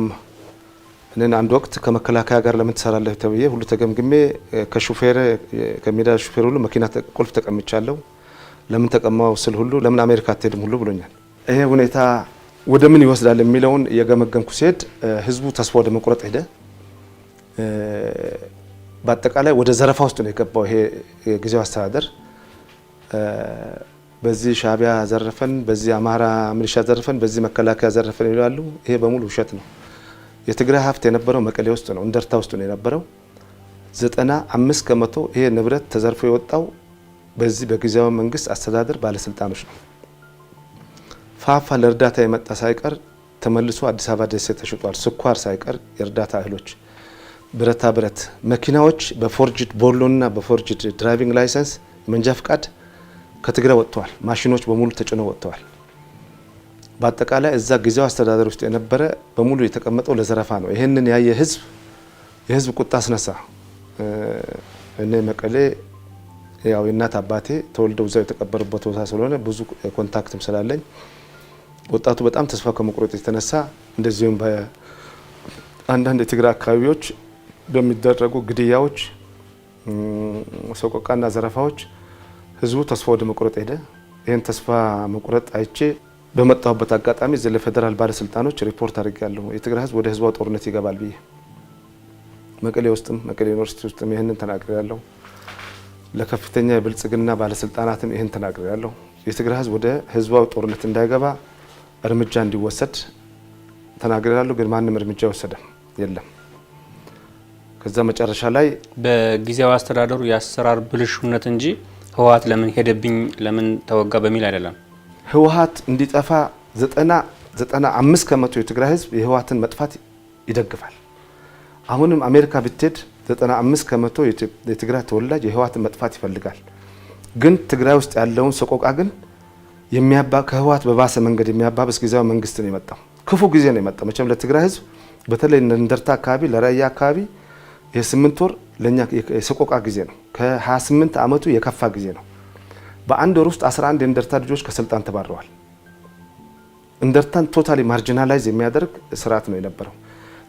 እኔን አንድ ወቅት ከመከላከያ ጋር ለምን ትሰራለህ ተብዬ ሁሉ ተገምግሜ ከሹፌር ከሜዳ ሹፌር ሁሉ መኪና ቁልፍ ተቀምጫለሁ። ለምን ተቀማው ስል ሁሉ ለምን አሜሪካ አትሄድም ሁሉ ብሎኛል። ይሄ ሁኔታ ወደ ምን ይወስዳል የሚለውን እየገመገምኩ ሲሄድ ህዝቡ ተስፋ ወደ መቁረጥ ሄደ። በአጠቃላይ ወደ ዘረፋ ውስጥ ነው የገባው ይሄ የጊዜው አስተዳደር። በዚህ ሻዕቢያ ዘረፈን፣ በዚህ አማራ ሚሊሻ ዘረፈን፣ በዚህ መከላከያ ዘረፈን ይላሉ። ይሄ በሙሉ ውሸት ነው። የትግራይ ሀብት የነበረው መቀሌ ውስጥ ነው፣ እንደርታ ውስጥ ነው የነበረው። 95% ይሄ ንብረት ተዘርፎ የወጣው በዚህ በጊዜያዊ መንግስት አስተዳደር ባለስልጣኖች ነው። ፋፋ ለእርዳታ የመጣ ሳይቀር ተመልሶ አዲስ አበባ ደሴ ተሽጧል። ስኳር ሳይቀር የእርዳታ እህሎች፣ ብረታ ብረት፣ መኪናዎች በፎርጅድ ቦሎና በፎርጅድ ድራይቪንግ ላይሰንስ መንጃ ፍቃድ ከትግራይ ወጥተዋል። ማሽኖች በሙሉ ተጭነው ወጥተዋል። በአጠቃላይ እዛ ጊዜያዊ አስተዳደር ውስጥ የነበረ በሙሉ የተቀመጠው ለዘረፋ ነው። ይሄንን ያየ የህዝብ ቁጣ አስነሳ። እኔ መቀሌ ያው እናት አባቴ ተወልደው እዛው የተቀበሩበት ቦታ ስለሆነ ብዙ ኮንታክትም ስላለኝ ወጣቱ በጣም ተስፋ ከመቁረጥ የተነሳ እንደዚሁም በአንዳንድ የትግራይ አካባቢዎች በሚደረጉ ግድያዎች፣ ሰቆቃና ዘረፋዎች ህዝቡ ተስፋ ወደ መቁረጥ ሄደ። ይህን ተስፋ መቁረጥ አይቼ በመጣሁበት አጋጣሚ ለፌዴራል ባለስልጣኖች ሪፖርት አድርጌያለሁ። የትግራይ ህዝብ ወደ ህዝባዊ ጦርነት ይገባል ብዬ መቀሌ ውስጥም መቀሌ ዩኒቨርሲቲ ውስጥም ይህንን ተናግሬያለሁ። ለከፍተኛ የብልጽግና ባለስልጣናትም ይህን ተናግሬያለሁ። የትግራይ ህዝብ ወደ ህዝባዊ ጦርነት እንዳይገባ እርምጃ እንዲወሰድ ተናግሬያለሁ። ግን ማንም እርምጃ ወሰደ የለም። ከዛ መጨረሻ ላይ በጊዜያዊ አስተዳደሩ የአሰራር ብልሹነት እንጂ ህወሓት ለምን ሄደብኝ ለምን ተወጋ በሚል አይደለም። ህወሓት እንዲጠፋ 95% የትግራይ ህዝብ የህወሓትን መጥፋት ይደግፋል። አሁንም አሜሪካ ብትሄድ 95% የትግራይ ተወላጅ የህወሓትን መጥፋት ይፈልጋል። ግን ትግራይ ውስጥ ያለውን ሰቆቃ ግን ከህወሓት በባሰ መንገድ የሚያባብስ ጊዜያዊ መንግስት ነው የመጣው። ክፉ ጊዜ ነው የመጣው መቼም ለትግራይ ህዝብ፣ በተለይ እንደርታ አካባቢ ለራያ አካባቢ የ8 ወር ለኛ የሰቆቃ ጊዜ ነው። ከ28 ዓመቱ የከፋ ጊዜ ነው። በአንድ ወር ውስጥ 11 የእንደርታ ልጆች ከስልጣን ተባረዋል። እንደርታን ቶታሊ ማርጂናላይዝ የሚያደርግ ስርዓት ነው የነበረው።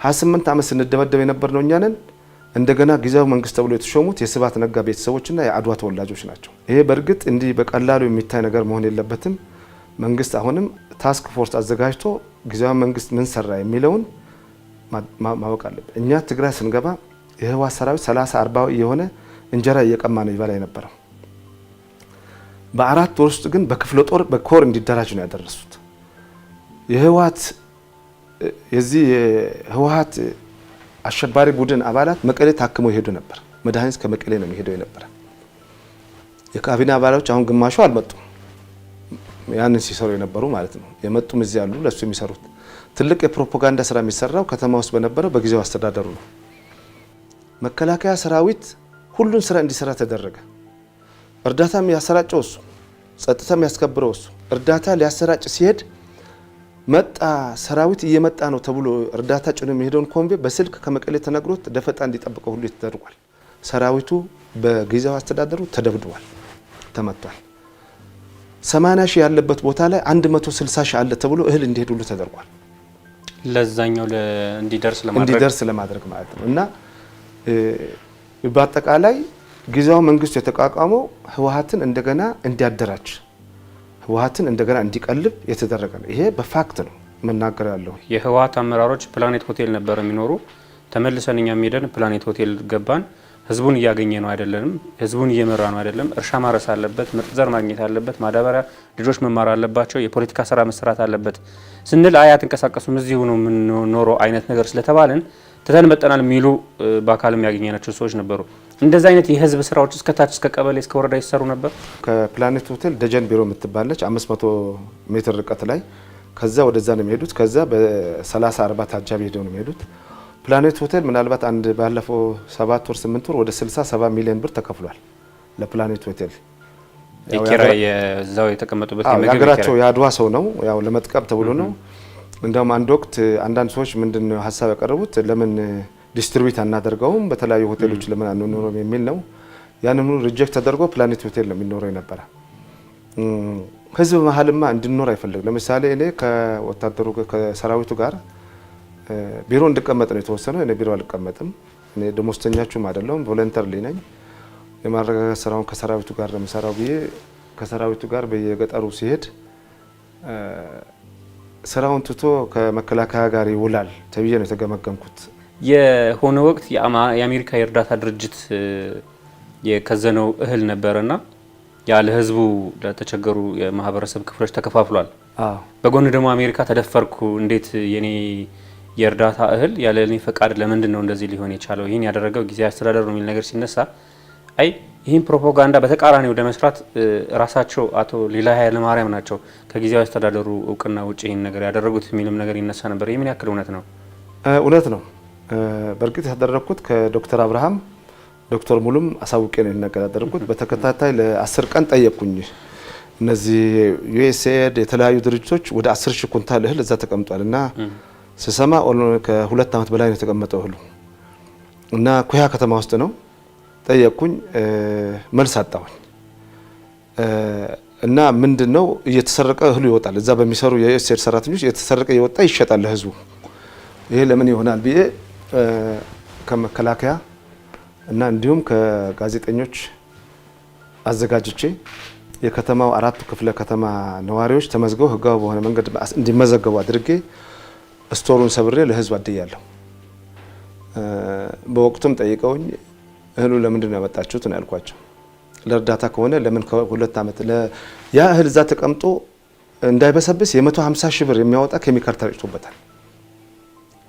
28 ዓመት ስንደበደብ የነበርነው እኛ ነን። እንደገና ጊዜያዊ መንግስት ተብሎ የተሾሙት የስብሃት ነጋ ቤተሰቦችና የአድዋ ተወላጆች ናቸው። ይሄ በእርግጥ እንዲህ በቀላሉ የሚታይ ነገር መሆን የለበትም። መንግስት አሁንም ታስክ ፎርስ አዘጋጅቶ ጊዜያዊ መንግስት ምን ሰራ የሚለውን ማወቅ አለበት። እኛ ትግራይ ስንገባ የህወሓት ሰራዊት 30-40 የሆነ እንጀራ እየቀማ ነው ይበላ የነበረው። በ4 ወር ውስጥ ግን በክፍለ ጦር በኮር እንዲደራጅ ነው ያደረሱት። የህወሓት አሸባሪ ቡድን አባላት መቀሌ ታክመው ይሄዱ ነበር። መድኃኒት ከመቀሌ ነው የሚሄደው የነበረ። የካቢኔ አባላቶች አሁን ግማሹ አልመጡም፣ ያንን ሲሰሩ የነበሩ ማለት ነው። የመጡም እዚህ ያሉ ለሱ የሚሰሩት ትልቅ የፕሮፓጋንዳ ስራ የሚሰራው ከተማ ውስጥ በነበረው በጊዜው አስተዳደሩ ነው። መከላከያ ሰራዊት ሁሉን ስራ እንዲሰራ ተደረገ። እርዳታም ያሰራጨው እሱ፣ ጸጥታም ያስከብረው እሱ። እርዳታ ሊያሰራጭ ሲሄድ መጣ ሰራዊት እየመጣ ነው ተብሎ እርዳታ ጭኖ የሚሄደውን ኮንቬ በስልክ ከመቀሌ ተነግሮት ደፈጣ እንዲጠብቀው ሁሉ ተደርጓል። ሰራዊቱ በጊዜው አስተዳደሩ ተደብድቧል፣ ተመቷል። 80 ሺህ ያለበት ቦታ ላይ 160 ሺህ አለ ተብሎ እህል እንዲሄድ ሁሉ ተደርጓል። ለዛኛው እንዲደርስ ለማድረግ ማለት ነው። እና በአጠቃላይ ጊዜው መንግስት የተቋቋመው ህወሓትን እንደገና እንዲያደራጅ ህወሓትን እንደገና እንዲቀልብ የተደረገ ነው። ይሄ በፋክት ነው መናገር ያለው። የህወሓት አመራሮች ፕላኔት ሆቴል ነበር የሚኖሩ። ተመልሰን እኛ ሄደን ፕላኔት ሆቴል ገባን። ህዝቡን እያገኘ ነው አይደለም፣ ህዝቡን እየመራ ነው አይደለም። እርሻ ማረስ አለበት፣ ምርጥ ዘር ማግኘት አለበት፣ ማዳበሪያ ልጆች መማር አለባቸው፣ የፖለቲካ ስራ መስራት አለበት ስንል አይ አትንቀሳቀሱም እዚሁ ነው የምንኖረው አይነት ነገር ስለተባልን ትተን መጠናል የሚሉ በአካልም ያገኘናቸው ሰዎች ነበሩ። እንደዛ አይነት የህዝብ ስራዎች እስከ ታች እስከ ቀበሌ እስከ ወረዳ ይሰሩ ነበር። ከፕላኔት ሆቴል ደጀን ቢሮ የምትባለች 500 ሜትር ርቀት ላይ ከዛ ወደዛ ነው የሚሄዱት። ከዛ በ30 40 ታጃቢ ሄደው ነው የሚሄዱት። ፕላኔት ሆቴል ምናልባት አንድ ባለፈው 7 ወር 8 ወር ወደ 60-70 ሚሊዮን ብር ተከፍሏል ለፕላኔት ሆቴል። የኪራይ የዛው የተቀመጡበት የምግብ ሀገራቸው የአድዋ ሰው ነው ያው ለመጥቀም ተብሎ ነው። እንደውም አንድ ወቅት አንዳንድ ሰዎች ምንድነው ሀሳብ ያቀረቡት ለምን ዲስትሪቢዩት አናደርገውም በተለያዩ ሆቴሎች ለምን አንኖርም የሚል ነው። ያንን ሪጀክት ተደርጎ ፕላኔት ሆቴል ነው የሚኖረው የነበረ። ህዝብ መሀልማ እንድንኖር አይፈልግም። ለምሳሌ እኔ ከወታደሩ ከሰራዊቱ ጋር ቢሮ እንድቀመጥ ነው የተወሰነው። እኔ ቢሮ አልቀመጥም። እኔ ደሞዝተኛችሁም አይደለሁም፣ ቮለንተሪ ነኝ። የማረጋጋት ስራውን ከሰራዊቱ ጋር ነው የምሰራው ብዬ ከሰራዊቱ ጋር በየገጠሩ ሲሄድ ስራውን ትቶ ከመከላከያ ጋር ይውላል ተብዬ ነው የተገመገምኩት። የሆነ ወቅት የአሜሪካ የእርዳታ ድርጅት የከዘነው እህል ነበርና ያለ ህዝቡ ለተቸገሩ የማህበረሰብ ክፍሎች ተከፋፍሏል። በጎን ደግሞ አሜሪካ ተደፈርኩ፣ እንዴት የኔ የእርዳታ እህል ያለ እኔ ፈቃድ ለምንድን ነው እንደዚህ ሊሆን የቻለው? ይህን ያደረገው ጊዜያዊ አስተዳደሩ የሚል ነገር ሲነሳ አይ ይህን ፕሮፓጋንዳ በተቃራኒው ለመስራት ራሳቸው አቶ ሊላይ ኃይለማርያም ናቸው ከጊዜያዊ አስተዳደሩ እውቅና ውጭ ይህን ነገር ያደረጉት የሚልም ነገር ይነሳ ነበር። ይህ ምን ያክል እውነት ነው? እውነት ነው። በእርግጥ ያደረኩት ከዶክተር አብርሃም ዶክተር ሙሉም አሳውቄ ነው ያደረኩት። በተከታታይ ለ10 ቀን ጠየቅኩኝ። እነዚህ ዩኤስኤድ የተለያዩ ድርጅቶች ወደ 10 ሺህ ኩንታል እህል እዛ ተቀምጧል እና ስሰማ ከ2 ዓመት በላይ ነው የተቀመጠው እህሉ እና ኩያ ከተማ ውስጥ ነው። ጠየቅኩኝ፣ መልስ አጣሁኝ እና ምንድነው እየተሰረቀ እህሉ ይወጣል። እዛ በሚሰሩ የዩኤስኤድ ሰራተኞች እየተሰረቀ ይወጣ ይሸጣል ለህዝቡ። ይሄ ለምን ይሆናል ብዬ ከመከላከያ እና እንዲሁም ከጋዜጠኞች አዘጋጅቼ የከተማው 4ቱ ክፍለ ከተማ ነዋሪዎች ተመዝገው ህጋዊ በሆነ መንገድ እንዲመዘገቡ አድርጌ ስቶሩን ሰብሬ ለህዝብ አድያለሁ። በወቅቱም ጠይቀውኝ እህሉ ለምንድን ነው ያመጣችሁት ነው ያልኳቸው። ለእርዳታ ከሆነ ለምን ከ2 ዓመት ያ እህል እዛ ተቀምጦ እንዳይበሰብስ የ150 ሺህ ብር የሚያወጣ ኬሚካል ተረጭቶበታል።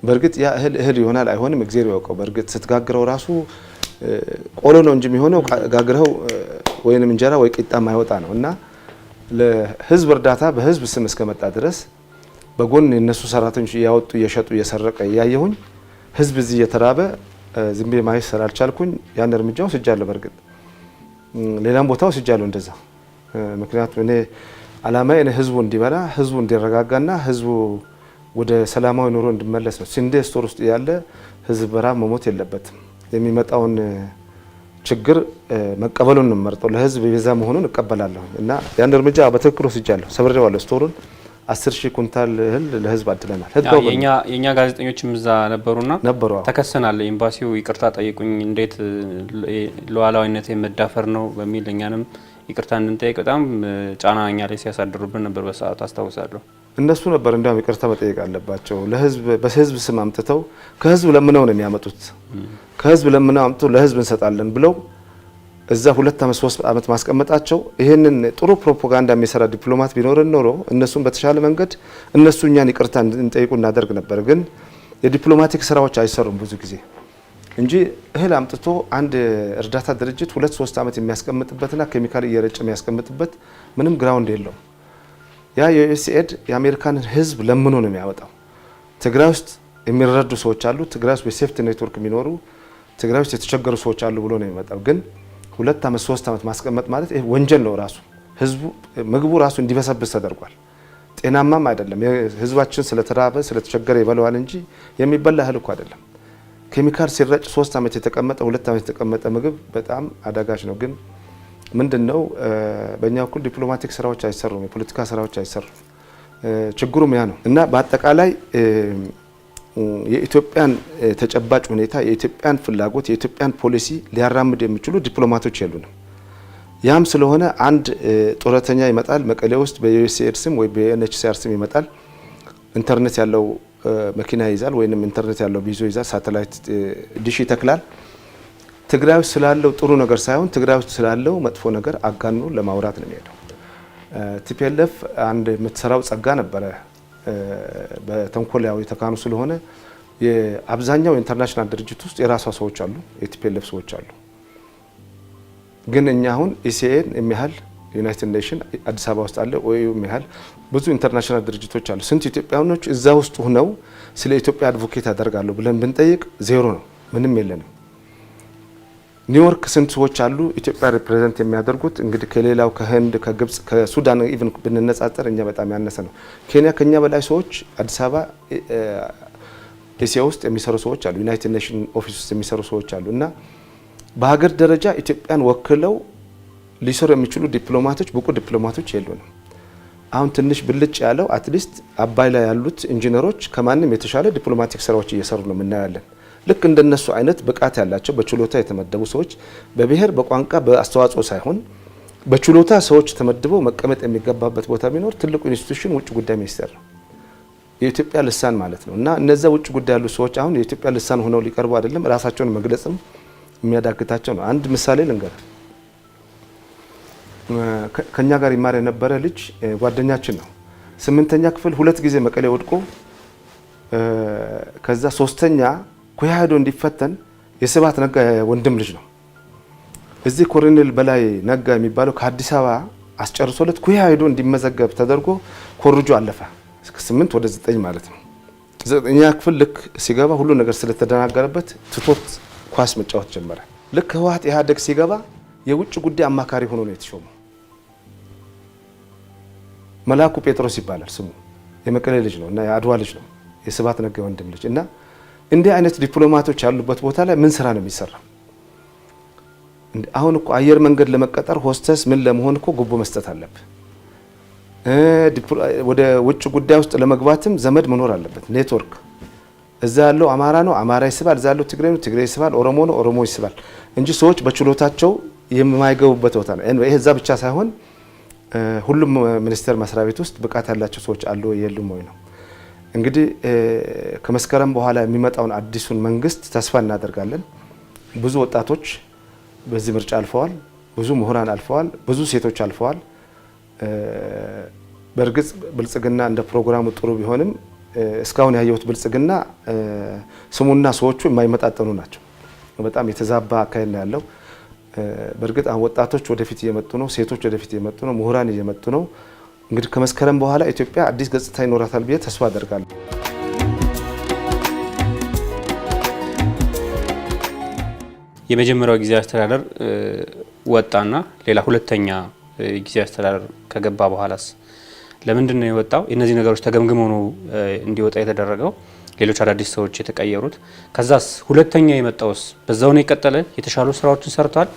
በእርግጥ ያ እህል ይሆናል አይሆንም እግዚአብሔር ያውቀው። በእርግጥ ስትጋግረው ራሱ ቆሎ ነው እንጂ የሚሆነው ጋግረው ወይንም እንጀራ ወይ ቂጣ ማይወጣ ነው እና ለህዝብ እርዳታ በህዝብ ስም እስከመጣ ድረስ በጎን የነሱ ሰራተኞች እያወጡ እየሸጡ እየሰረቀ እያየሁኝ ህዝብ እዚህ እየተራበ ዝም ብዬ ማየት ስላልቻልኩኝ ያን እርምጃ ወስጃለሁ። በእርግጥ ሌላም ቦታ ወስጃለሁ እንደዛ። ምክንያቱም እኔ አላማዬ ህዝቡ እንዲበላ ህዝቡ እንዲረጋጋና ህዝቡ ወደ ሰላማዊ ኑሮ እንዲመለስ ነው። ስንዴ ስቶር ውስጥ ያለ ህዝብ በራብ መሞት የለበትም። የሚመጣውን ችግር መቀበሉን ነው መርጠው ለህዝብ ቤዛ መሆኑን እቀበላለሁ እና ያን እርምጃ በትክክል ወስጃለሁ። ሰብሬዋለሁ ስቶሩን 10 ሺህ ኩንታል እህል ለህዝብ አድለናል። የኛ ጋዜጠኞችም እዛ ነበሩና ተከሰናል። ኤምባሲው ይቅርታ ጠይቁኝ፣ እንዴት ሉዓላዊነት መዳፈር ነው በሚል እኛንም ይቅርታ እንድንጠይቅ በጣም ጫና እኛ ላይ ሲያሳድሩብን ነበር በሰዓቱ አስታውሳለሁ። እነሱ ነበር እንዲያውም ይቅርታ መጠየቅ አለባቸው። ለህዝብ በህዝብ ስም አምጥተው ከህዝብ ለምነው ነው የሚያመጡት። ከህዝብ ለምነው አምጥተው ለህዝብ እንሰጣለን ብለው እዛ 2 ዓመት 3 ዓመት ማስቀመጣቸው ይሄንን ጥሩ ፕሮፓጋንዳ የሚሰራ ዲፕሎማት ቢኖርን ኖሮ እነሱን በተሻለ መንገድ እነሱ እኛን ይቅርታ እንጠይቁ እናደርግ ነበር። ግን የዲፕሎማቲክ ስራዎች አይሰሩም ብዙ ጊዜ እንጂ እህል አምጥቶ አንድ እርዳታ ድርጅት 2-3 ዓመት የሚያስቀምጥበትና ኬሚካል እየረጨ የሚያስቀምጥበት ምንም ግራውንድ የለውም። ያ የዩኤስኤድ የአሜሪካንን ህዝብ ለምኖ ነው የሚያወጣው። ትግራይ ውስጥ የሚረዱ ሰዎች አሉ፣ ትግራይ ውስጥ በሴፍቲ ኔትወርክ የሚኖሩ ትግራይ ውስጥ የተቸገሩ ሰዎች አሉ ብሎ ነው የሚመጣው። ግን 2 ዓመት 3 ዓመት ማስቀመጥ ማለት ይሄ ወንጀል ነው። ራሱ ህዝቡ ምግቡ ራሱ እንዲበሰብስ ተደርጓል። ጤናማም አይደለም። ህዝባችን ስለተራበ ስለተቸገረ ይበላዋል እንጂ የሚበላ እህል እኮ አይደለም። ኬሚካል ሲረጭ 3 ዓመት የተቀመጠ 2 ዓመት የተቀመጠ ምግብ በጣም አዳጋች ነው። ግን ምንድነው በእኛ በኩል ዲፕሎማቲክ ስራዎች አይሰሩም፣ የፖለቲካ ስራዎች አይሰሩም። ችግሩም ያ ነው እና በአጠቃላይ የኢትዮጵያን ተጨባጭ ሁኔታ የኢትዮጵያን ፍላጎት የኢትዮጵያን ፖሊሲ ሊያራምድ የሚችሉ ዲፕሎማቶች የሉንም። ያም ስለሆነ አንድ ጡረተኛ ይመጣል መቀሌ ውስጥ በዩኤስኤድ ስም ወይ በዩኤንኤችሲአር ስም ይመጣል። ኢንተርኔት ያለው መኪና ይዛል ወይንም ኢንተርኔት ያለው ቢዞ ይዛል፣ ሳተላይት ዲሽ ይተክላል። ትግራይ ውስጥ ስላለው ጥሩ ነገር ሳይሆን ትግራይ ውስጥ ስላለው መጥፎ ነገር አጋኖ ለማውራት ነው የሚሄደው። ቲፒኤልኤፍ አንድ የምትሰራው ጸጋ ነበረ። በተንኮላዊ ተካኑ ስለሆነ የአብዛኛው ኢንተርናሽናል ድርጅት ውስጥ የራሷ ሰዎች አሉ፣ የቲፒኤልኤፍ ሰዎች አሉ። ግን እኛ አሁን ኢሲኤን የሚያህል ዩናይትድ ኔሽን አዲስ አበባ ውስጥ አለ፣ ኦዩ የሚያህል ብዙ ኢንተርናሽናል ድርጅቶች አሉ። ስንት ኢትዮጵያውያኖች እዛ ውስጥ ሆነው ስለ ኢትዮጵያ አድቮኬት ያደርጋሉ ብለን ብንጠይቅ ዜሮ ነው፣ ምንም የለንም። ኒውዮርክ ስንት ሰዎች አሉ ኢትዮጵያ ሪፕሬዘንት የሚያደርጉት? እንግዲህ ከሌላው ከህንድ፣ ከግብጽ፣ ከሱዳን ኢቭን ብንነጻጸር እኛ በጣም ያነሰ ነው። ኬንያ ከኛ በላይ ሰዎች አዲስ አበባ ኤሲያ ውስጥ የሚሰሩ ሰዎች አሉ፣ ዩናይትድ ኔሽን ኦፊስ ውስጥ የሚሰሩ ሰዎች አሉ። እና በሀገር ደረጃ ኢትዮጵያን ወክለው ሊሰሩ የሚችሉ ዲፕሎማቶች ብቁ ዲፕሎማቶች የሉንም። አሁን ትንሽ ብልጭ ያለው አትሊስት አባይ ላይ ያሉት ኢንጂነሮች ከማንም የተሻለ ዲፕሎማቲክ ስራዎች እየሰሩ ነው የምናያለን። ልክ እንደነሱ አይነት ብቃት ያላቸው በችሎታ የተመደቡ ሰዎች በብሔር በቋንቋ በአስተዋጽኦ ሳይሆን በችሎታ ሰዎች ተመድበው መቀመጥ የሚገባበት ቦታ ቢኖር ትልቁ ኢንስቲትዩሽን ውጭ ጉዳይ ሚኒስቴር ነው፣ የኢትዮጵያ ልሳን ማለት ነው። እና እነዛ ውጭ ጉዳይ ያሉ ሰዎች አሁን የኢትዮጵያ ልሳን ሆነው ሊቀርቡ አይደለም፣ ራሳቸውን መግለጽም የሚያዳግታቸው ነው። አንድ ምሳሌ ልንገር። ከኛ ጋር ይማር የነበረ ልጅ ጓደኛችን ነው። 8ኛ ክፍል 2 ጊዜ መቀሌ ወድቆ ከዛ 3ኛ ኩያ ሄዶ እንዲፈተን የስብሐት ነጋ ወንድም ልጅ ነው። እዚህ ኮሎኔል በላይ ነጋ የሚባለው ከአዲስ አበባ አስጨርሶለት ኩያ ሄዶ እንዲመዘገብ ተደርጎ ኮርጆ አለፈ። 8 ወደ 9 ማለት ነው። 9ኛ ክፍል ልክ ሲገባ ሁሉ ነገር ስለተደናገረበት ትቶት ኳስ መጫወት ጀመረ። ልክ ህወሓት ኢህአዴግ ሲገባ የውጭ ጉዳይ አማካሪ ሆኖ ነው የተሾመው። መላኩ ጴጥሮስ ይባላል ስሙ። የመቀሌ ልጅ ነው እና የአድዋ ልጅ ነው፣ የስብሐት ነጋ ወንድም ልጅ። እና እንዲህ አይነት ዲፕሎማቶች ያሉበት ቦታ ላይ ምን ስራ ነው የሚሰራው? አሁን እኮ አየር መንገድ ለመቀጠር ሆስተስ ምን ለመሆን እኮ ጉቦ መስጠት አለበት። ወደ ውጭ ጉዳይ ውስጥ ለመግባትም ዘመድ መኖር አለበት፣ ኔትወርክ። እዛ ያለው አማራ ነው አማራ ይስባል፣ እዛ ያለው ትግሬ ነው ትግሬ ይስባል፣ ኦሮሞ ነው ኦሮሞ ይስባል እንጂ ሰዎች በችሎታቸው የማይገቡበት ቦታ ነው። ይሄ እዛ ብቻ ሳይሆን ሁሉም ሚኒስቴር መስሪያ ቤት ውስጥ ብቃት ያላቸው ሰዎች አሉ የሉም ወይ ነው። እንግዲህ ከመስከረም በኋላ የሚመጣውን አዲሱን መንግስት ተስፋ እናደርጋለን። ብዙ ወጣቶች በዚህ ምርጫ አልፈዋል፣ ብዙ ምሁራን አልፈዋል፣ ብዙ ሴቶች አልፈዋል። በእርግጥ ብልጽግና እንደ ፕሮግራሙ ጥሩ ቢሆንም እስካሁን ያየሁት ብልጽግና ስሙና ሰዎቹ የማይመጣጠኑ ናቸው። በጣም የተዛባ አካሄድ ነው ያለው። በእርግጥ አሁን ወጣቶች ወደፊት እየመጡ ነው፣ ሴቶች ወደፊት እየመጡ ነው፣ ምሁራን እየመጡ ነው። እንግዲህ ከመስከረም በኋላ ኢትዮጵያ አዲስ ገጽታ ይኖራታል ብዬ ተስፋ አደርጋለሁ። የመጀመሪያው ጊዜያዊ አስተዳደር ወጣና ሌላ ሁለተኛ ጊዜያዊ አስተዳደር ከገባ በኋላስ ለምንድን ነው የወጣው? እነዚህ ነገሮች ተገምግመው ነው እንዲወጣ የተደረገው? ሌሎች አዳዲስ ሰዎች የተቀየሩት? ከዛስ ሁለተኛ የመጣውስ በዛው ነው የቀጠለ? የተሻሉ ስራዎችን ሰርቷል?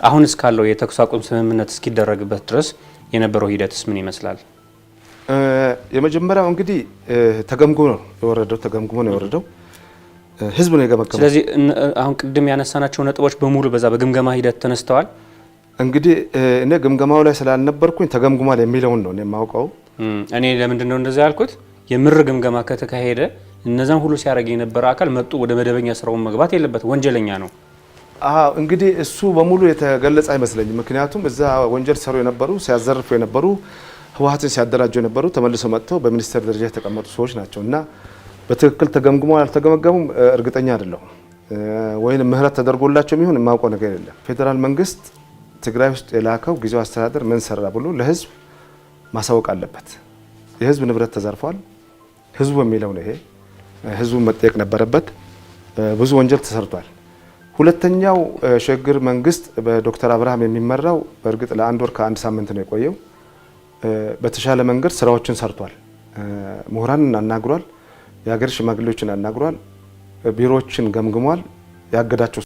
አሁን እስካለው የተኩስ አቁም ስምምነት እስኪደረግበት ድረስ የነበረው ሂደትስ ምን ይመስላል? የመጀመሪያው እንግዲህ ተገምግሞ ነው የወረደው። ህዝብ ነው የገመገመው። ስለዚህ አሁን ቅድም ያነሳናቸው ነጥቦች በሙሉ በዛ በግምገማ ሂደት ተነስተዋል። እንግዲህ እኔ ግምገማው ላይ ስላልነበርኩኝ ተገምግሟል የሚለውን ነው የማውቀው። እኔ ለምንድን ነው እንደዛ ያልኩት? የምር ግምገማ ከተካሄደ እነዛን ሁሉ ሲያደርግ የነበረ አካል መጡ ወደ መደበኛ ስራውን መግባት የለበት፣ ወንጀለኛ ነው። እንግዲህ እሱ በሙሉ የተገለጸ አይመስለኝም። ምክንያቱም እዛ ወንጀል ሰሩ የነበሩ ሲያዘርፉ የነበሩ ህወሓትን ሲያደራጁ የነበሩ ተመልሰው መጥተው በሚኒስቴር ደረጃ የተቀመጡ ሰዎች ናቸው እና በትክክል ተገምግሞ አልተገመገሙም እርግጠኛ አይደለሁም። ወይም ምህረት ተደርጎላቸው የሚሆን የማውቀው ነገር የለም። ፌዴራል መንግስት ትግራይ ውስጥ የላከው ጊዜያዊ አስተዳደር ምን ሰራ ብሎ ለህዝብ ማሳወቅ አለበት። የህዝብ ንብረት ተዘርፏል፣ ህዝቡ የሚለው ነው ይሄ። ህዝቡን መጠየቅ ነበረበት። ብዙ ወንጀል ተሰርቷል። ሁለተኛው ሽግግር መንግስት በዶክተር አብርሃም የሚመራው በእርግጥ ለአንድ ወር ከአንድ ሳምንት ነው የቆየው። በተሻለ መንገድ ስራዎችን ሰርቷል። ምሁራንን አናግሯል። የሀገር ሽማግሌዎችን አናግሯል። ቢሮዎችን ገምግሟል። ያገዳቸው